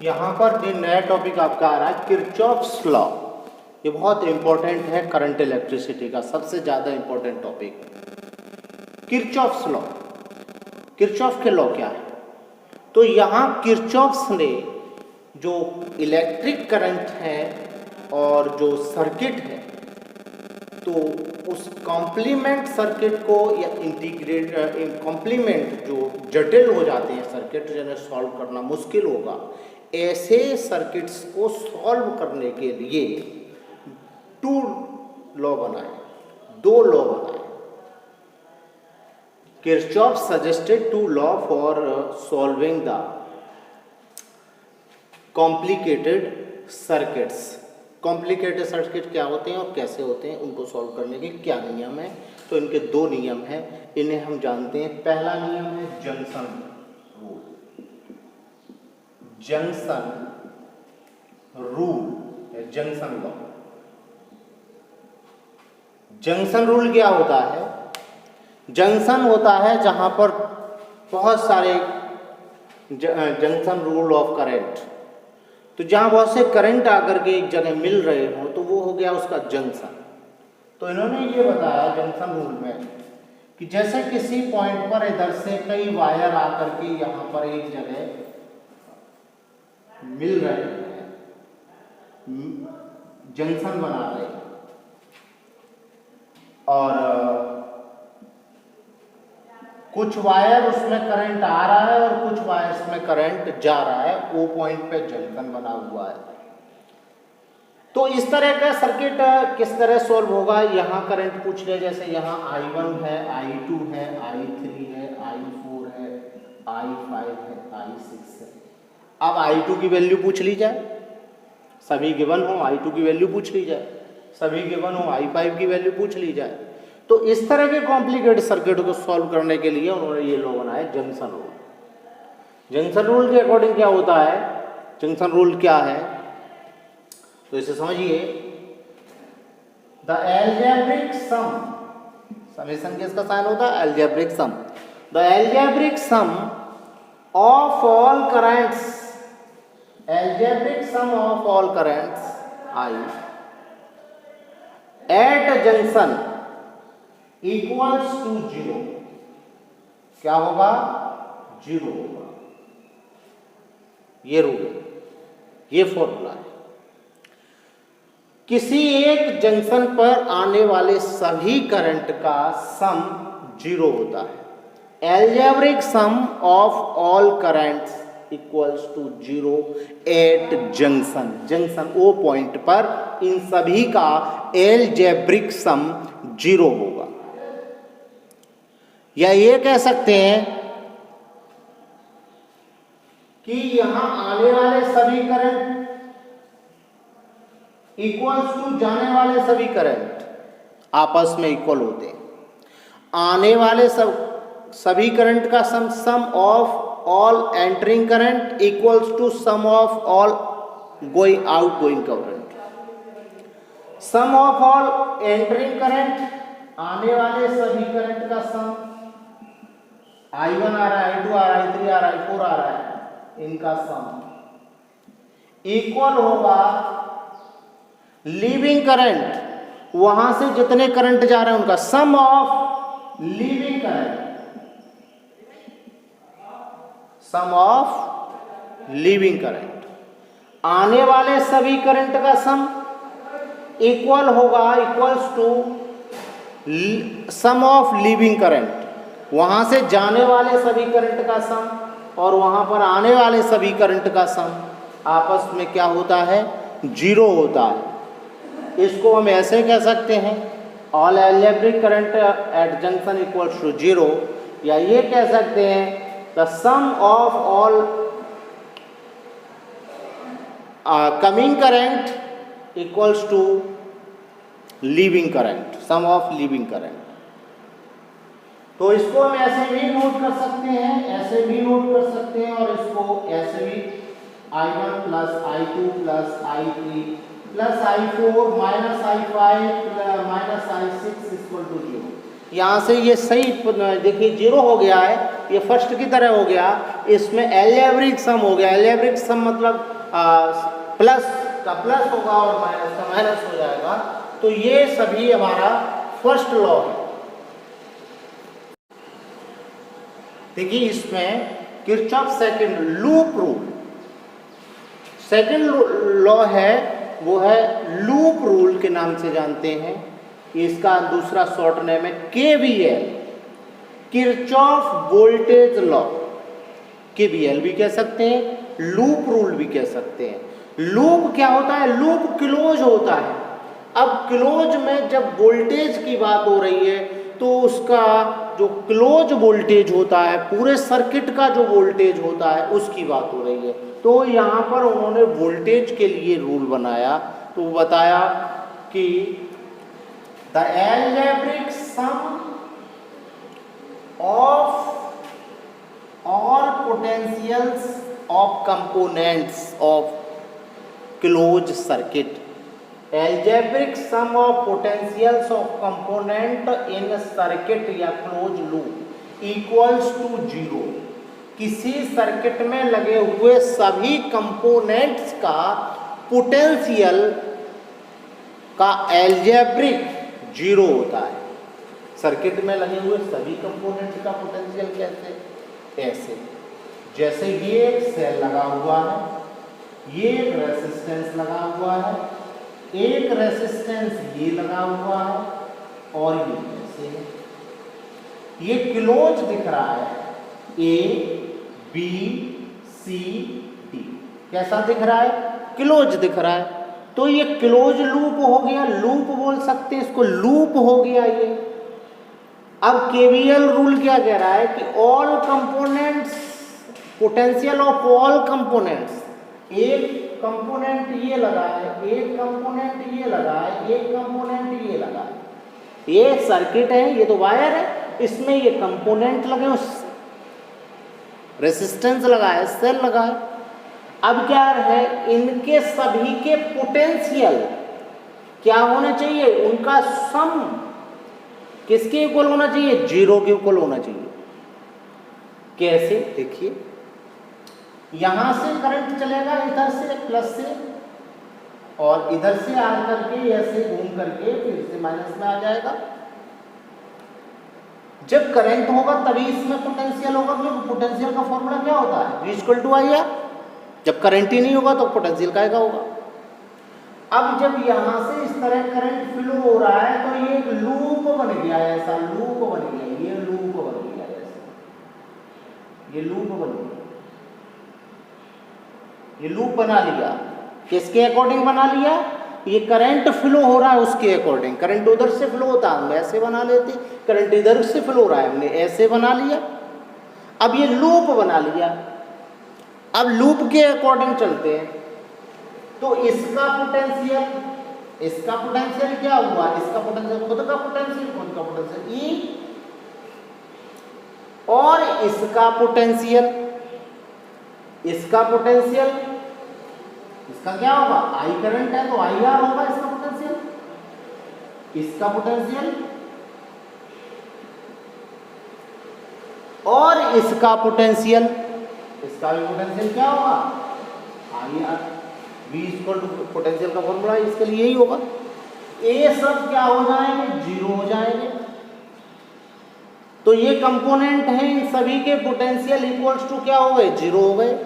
यहाँ पर एक नया टॉपिक आपका आ रहा है किरचॉफ्स लॉ। ये बहुत इंपॉर्टेंट है करंट इलेक्ट्रिसिटी का सबसे ज़्यादा important topic. Kirchhoff's law, Kirchhoff के लॉ क्या है? तो यहाँ किरचॉफ्स ने जो इलेक्ट्रिक करंट है और जो सर्किट है, तो उस कॉम्प्लीमेंट सर्किट को या इंटीग्रेट कॉम्प्लीमेंट जो जटिल हो जाते हैं सर्किट जिन्हें सॉल्व करना मुश्किल होगा, ऐसे सर्किट्स को सॉल्व करने के लिए टू लॉ बनाए, दो लॉ बनाए। Kirchhoff suggested two law for solving the complicated circuits. Complicated circuit क्या होते हैं और कैसे होते हैं, उनको सॉल्व करने के क्या नियम है? तो इनके दो नियम हैं, इन्हें हम जानते हैं। पहला नियम है जंक्शन रूल। जंक्शन रूल है जंक्शन लॉ। जंक्शन रूल क्या होता है? जंक्शन होता है जहां पर बहुत सारे जंक्शन रूल ऑफ करंट, तो जहां बहुत से करंट आकर के एक जगह मिल रहे हो तो वो हो गया उसका जंक्शन। तो इन्होंने ये बताया जंक्शन रूल में कि जैसे किसी पॉइंट पर इधर से कई वायर आकर के यहाँ पर एक जगह मिल रहे हैं, जंक्शन बना रहे हैं, और कुछ वायर उसमें करंट आ रहा है और कुछ वायर्स में करंट जा रहा है, वो पॉइंट पे जंक्शन बना हुआ है। तो इस तरह का सर्किट किस तरह सॉल्व होगा? यहाँ करंट पूछ रहे, जैसे यहाँ I1 है, I2 है, I3 है, I4 है, I5 है, I6 है। अब I2 की वैल्यू पूछ ली जाए, सभी गिवन हो, I2 की वैल्यू पूछ ली जाए, सभी गिवन हो, I5 की वैल्यू पूछ ली जाए। तो इस तरह के कॉम्प्लिकेटेड सर्किट को सॉल्व करने के लिए उन्होंने ये लॉ बनाया जंक्शन रूल। जंक्शन रूल के अकॉर्डिंग क्या होता है? जंक्शन रूल क्या है तो इसे समझिए। द एल्जेब्रिक सम, समेशन किसका साइन होता है? Algebraic sum. The algebraic sum of all currents, algebraic sum of all currents I at junction equals to zero. क्या होगा? जीरो होगा। ये रूल है, ये फॉर्मूला है। किसी एक जंक्शन पर आने वाले सभी करंट का सम जीरो होता है। Algebraic sum of all currents equals to zero at junction. Junction O point पर इन सभी का एल्जेब्रिक सम जीरो होगा। या ये कह सकते हैं कि यहां आने वाले सभी करंट इक्वल्स टू जाने वाले सभी करंट आपस में इक्वल होते हैं। आने वाले सभी करंट का sum of all entering current equals to sum of all going out going current. Sum of all entering current, आने वाले सभी करंट का सम, I1 आ रहा है, I2 आ रहा है, I3 आ रहा है, I4 आ रहा है, इनका सम इक्वल होगा लीविंग करंट, वहां से जितने करंट जा रहे हैं उनका sum of leaving current, sum of leaving current. आने वाले सभी करंट का सम इक्वल होगा, equals to sum of leaving current, वहां से जाने वाले सभी करंट का सम और वहां पर आने वाले सभी करंट का सम आपस में क्या होता है? जीरो होता है। इसको हम ऐसे कह सकते हैं, all algebraic current at junction equals to zero, या ये कह सकते हैं the sum of all coming current equals to leaving current, sum of leaving current. तो इसको हम ऐसे भी नोट कर सकते हैं, ऐसे भी नोट कर सकते हैं, और इसको ऐसे भी I1 plus I2 plus I3 plus I4 minus I5 minus I6 equal to zero. यहाँ से ये सही देखिए जीरो हो गया है, ये फर्स्ट की तरह हो गया, इसमें अलजेब्रिक सम हो गया। अलजेब्रिक सम मतलब प्लस का प्लस होगा और माइनस का माइनस हो जाएगा। तो ये सभी हमारा फर्स्ट लॉ है। देखिए इसमें Kirchhoff second loop rule, second law है वो है लूप रूल के नाम से जानते हैं। इसका दूसरा शॉर्ट नेम है KVL, Kirchhoff voltage law. KVL भी कह सकते हैं, लूप रूल भी कह सकते हैं। लूप क्या होता है? लूप क्लोज होता है। अब क्लोज में जब वोल्टेज की बात हो रही है तो उसका जो क्लोज वोल्टेज होता है, पूरे सर्किट का जो वोल्टेज होता है उसकी बात हो रही है। तो यहाँ पर उन्होंने वोल्टेज के लिए रूल बनाया, तो बताया कि the algebraic sum of all potentials of components of close circuit, algebraic sum of potentials of component in circuit या क्लोज लूप इक्वल्स टू 0। किसी सर्किट में लगे हुए सभी कंपोनेंट्स का पोटेंशियल का अलजेब्रिक 0 होता है। सर्किट में लगे हुए सभी कंपोनेंट्स का पोटेंशियल कैसे? ऐसे, जैसे ये एक सेल लगा हुआ है, ये एक रेसिस्टेंस लगा हुआ है, एक रेसिस्टेंस ये लगा हुआ है और ये ऐसे है। ये क्लोज दिख रहा है, ए बी सी डी कैसा दिख रहा है? क्लोज दिख रहा है। तो ये क्लोज लूप हो गया, लूप बोल सकते हैं इसको, लूप हो गया ये। अब केवीएल रूल क्या कह रहा है कि all components, potential of all components, एक कंपोनेंट ये लगा है, एक कंपोनेंट ये लगा है, एक कंपोनेंट ये लगा है। ये सर्किट है, ये तो वायर है, इसमें ये कंपोनेंट लगे, उस रेसिस्टेंस लगा है, सेल लगा है। अब क्या है, इनके सभी के पोटेंशियल क्या होना चाहिए? उनका सम किसके इक्वल होना चाहिए? 0 के इक्वल होना चाहिए। कैसे? देखिए, यहां से करंट चलेगा इधर से प्लस से, और इधर से आकर के ऐसे घूम करके फिर से माइनस में आ जाएगा। जब करंट होगा तभी इसमें पोटेंशियल होगा, क्योंकि पोटेंशियल का फॉर्मूला क्या होता है? V = IR। जब करंट ही नहीं होगा तो पोटेंशियल काहेगा होगा। अब जब यहां से इस तरह करंट फ्लो हो रहा है तो ये एक लूप बन गया, ऐसा लूप बन गया, ये लूप बन गया, ऐसा ये लूप बन गया, ये लूप बना लिया। किसके अकॉर्डिंग बना लिया? ये करंट फ्लो हो रहा है उसके अकॉर्डिंग। करंट उधर से फ्लो होता है, हम ऐसे बना लेते, करंट इधर से फ्लो हो रहा है, हमने ऐसे बना लिया। अब ये लूप बना लिया। अब लूप के अकॉर्डिंग चलते हैं तो इसका पोटेंशियल क्या हुआ? इसका पोटेंशियल खुद का पोटेंशियल E, और इसका पोटेंशियल इसका क्या होगा? I करंट है तो IR होगा इसका पोटेंशियल, इसका पोटेंशियल और इसका पोटेंशियल, इसका भी पोटेंशियल क्या होगा? IR। V = पोटेंशियल का फॉर्मूला इसके लिए यही होगा। ये सब क्या हो जाएंगे? 0 हो जाएंगे। तो ये कंपोनेंट हैं, इन सभी के पोटेंशियल इक्वल्स टू क्या हो गए? 0 हो गए।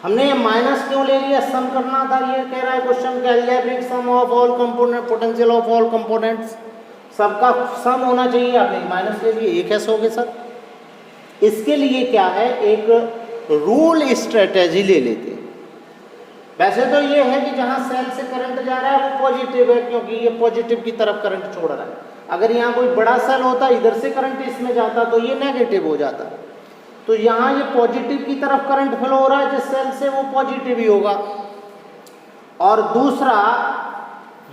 हमने ये माइनस क्यों ले लिया? सम करना था। ये कह रहा है क्वेश्चन के algebraic sum of all component, potential of all components, सबका सम होना चाहिए। आपने माइनस ले लिए, ये कैसे हो गए सर? इसके लिए क्या है, एक रूल स्ट्रेटेजी ले लेते हैं। वैसे तो ये है कि जहां सेल से करंट जा रहा है वो पॉजिटिव है, क्योंकि ये पॉजिटिव की तरफ करंट छोड़ रहा है। अगर यहाँ कोई बड़ा सेल होता, इधर से करंट इसमें जाता तो ये नेगेटिव हो जाता। तो यहाँ ये पॉजिटिव की तरफ करंट फ्लो हो रहा है, जिस सेल से वो पॉजिटिव ही होगा। और दूसरा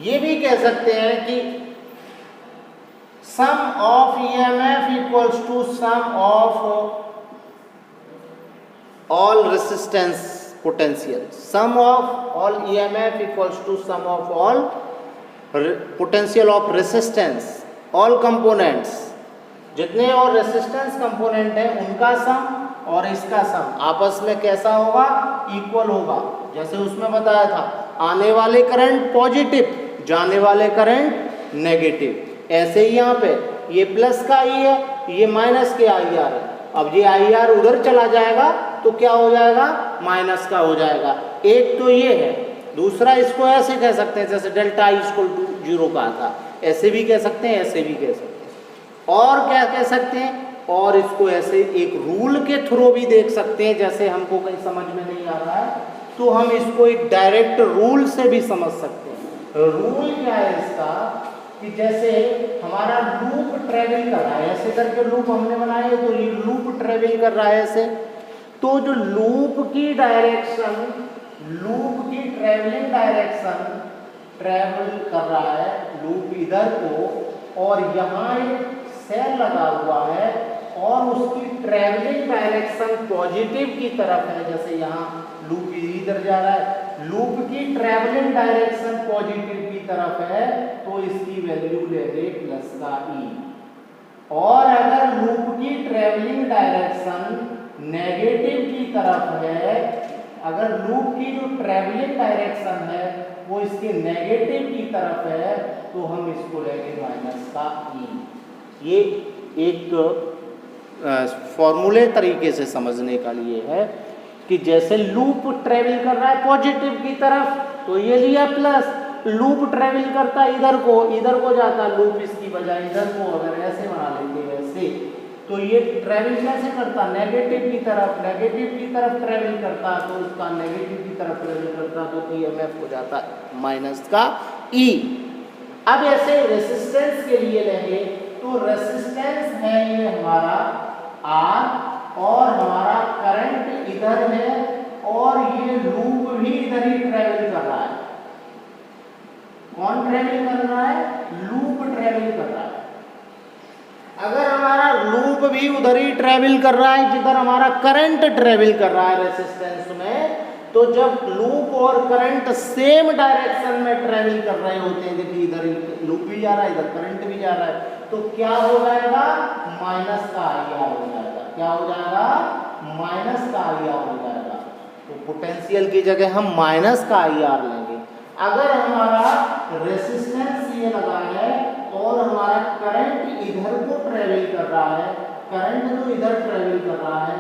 ये भी कह सकते हैं कि sum of EMF equals to sum of all resistance potential. Sum of all EMF equals to sum of all potential of resistance all components जितने और रेसिस्टेंस कंपोनेंट है उनका सम और इसका सम आपस में कैसा होगा, इक्वल होगा। जैसे उसमें बताया था आने वाले करंट पॉजिटिव, जाने वाले करंट नेगेटिव। ऐसे ही यहाँ पे ये प्लस का आई है, ये माइनस के आई आर है। अब ये आई आर उधर चला जाएगा तो क्या हो जाएगा, माइनस का हो जाएगा। एक तो ये है, दूसरा इसको ऐसे कह सकते हैं जैसे डेल्टा आई इक्वल टू 0 कहा था, ऐसे भी कह सकते हैं, ऐसे भी कह सकते हैं। और क्या कह सकते हैं, और इसको ऐसे एक रूल के थ्रू भी देख सकते हैं। जैसे हमको कहीं समझ में नहीं आ रहा है तो हम इसको एक डायरेक्ट रूल से भी समझ सकते हैं। रूल क्या है इसका कि जैसे हमारा लूप ट्रेवल कर रहा है, ऐसे करके लूप हमने बनाए तो ये लूप ट्रेवल कर रहा है ऐसे, तो जो लूप की डायरेक्शन, लूप की ट्रेवलिंग डायरेक्शन ट्रेवल कर रहा है लूप इधर को, और यहाँ एक सेल लगा हुआ है और उसकी ट्रेवलिंग डायरेक्शन पॉजिटिव की तरफ है। जैसे यहाँ लूप इधर जा रहा है, लूप की ट्रेवलिंग डायरेक्शन पॉजिटिव की तरफ है तो इसकी वैल्यू लेंगे प्लस का ई। और अगर लूप की ट्रेवलिंग डायरेक्शन नेगेटिव की तरफ है, अगर लूप की जो ट्रेवलिंग डायरेक्शन है वो इसके नेगेटिव की तरफ है तो हम इसको लेंगे माइनस का ई। ये एक फॉर्मूले तरीके से समझने का लिए है कि जैसे लूप ट्रेवल कर रहा है पॉजिटिव की तरफ तो ये लिया प्लस, लूप ट्रेवल करता है इधर को जाता लूप इसकी बजाय इधर को, अगर ऐसे बना लेंगे वैसे तो ये ट्रेवल कैसे करता, नेगेटिव की तरफ ट्रेवल करता तो उसका नेगेटिव की तरफ ट्रेवल करता तो ईएमएफ हो जाता माइनस का ई। अब ऐसे रेसिस्टेंस के लिए लेंगे तो रेसिस्टेंस है ये हमारा R और हमारा करंट इधर है और ये लूप भी इधर ही ट्रेवल कर रहा है। कौन ट्रेवल कर रहा है, लूप ट्रेवल कर रहा है। अगर हमारा लूप भी उधर ही ट्रेवल कर रहा है जिधर हमारा करंट ट्रेवल कर रहा है रेसिस्टेंस में, तो जब लूप और करंट सेम डायरेक्शन में ट्रेवल कर रहे होते हैं, देखिए इधर लूप भी जा रहा है इधर करंट भी जा रहा है, तो क्या हो जाएगा, माइनस का आई आर हो जाएगा। क्या हो जाएगा, माइनस का आई आर हो जाएगा। तो पोटेंशियल की जगह हम माइनस का आई आर लेंगे। अगर हमारा रेसिस्टेंस ये लगा है और हमारा करंट इधर को ट्रेवल कर रहा है, करंट तो इधर ट्रेवल कर रहा है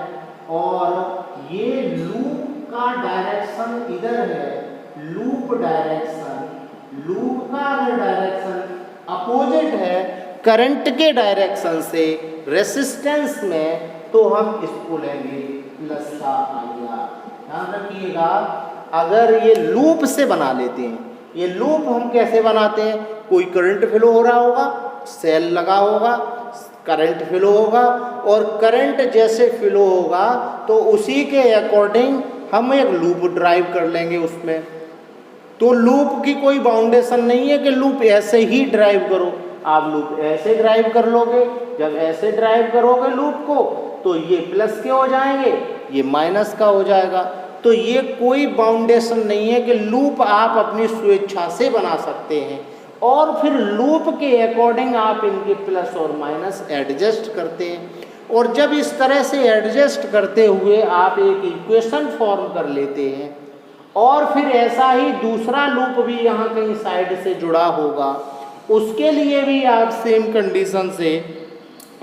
और ये लूप का डायरेक्शन इधर है, लूप डायरेक्शन, लूप का अगर डायरेक्शन अपोजिट है करंट के डायरेक्शन से रेसिस्टेंस में, तो हम इसको लेंगे प्लस का आई आर। ध्यान रखिएगा, अगर ये लूप से बना लेते हैं, ये लूप हम कैसे बनाते हैं, कोई करंट फ्लो हो रहा होगा, सेल लगा होगा, करंट फ्लो होगा और करंट जैसे फ्लो होगा तो उसी के अकॉर्डिंग हम एक लूप ड्राइव कर लेंगे उसमें। तो लूप की कोई बाउंडेशन नहीं है कि लूप ऐसे ही ड्राइव करो, आप लूप ऐसे ड्राइव कर लोगे, जब ऐसे ड्राइव करोगे लूप को तो ये प्लस के हो जाएंगे, ये माइनस का हो जाएगा। तो ये कोई बाउंडेशन नहीं है कि लूप आप अपनी स्वेच्छा से बना सकते हैं और फिर लूप के अकॉर्डिंग आप इनके प्लस और माइनस एडजस्ट करते हैं। और जब इस तरह से एडजस्ट करते हुए आप एक इक्वेशन फॉर्म कर लेते हैं और फिर ऐसा ही दूसरा लूप भी यहाँ कहीं साइड से जुड़ा होगा, उसके लिए भी आप सेम कंडीशन से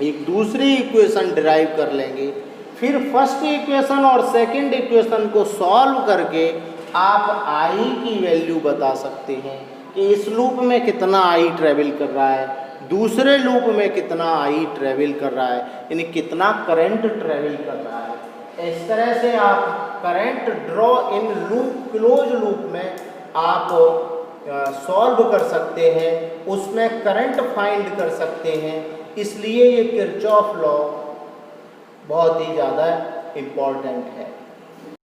एक दूसरी इक्वेशन डिराइव कर लेंगे। फिर फर्स्ट इक्वेशन और सेकंड इक्वेशन को सॉल्व करके आप आई की वैल्यू बता सकते हैं कि इस लूप में कितना आई ट्रेवल कर रहा है, दूसरे लूप में कितना आई ट्रेवल कर रहा है, यानी कितना करंट ट्रेवल कर रहा है। इस तरह से आप current draw in loop, close loop में आप सॉल्व कर सकते हैं, उसमें करंट फाइंड कर सकते हैं। इसलिए ये किरचॉफ लॉ बहुत ही ज़्यादा इम्पॉर्टेंट है।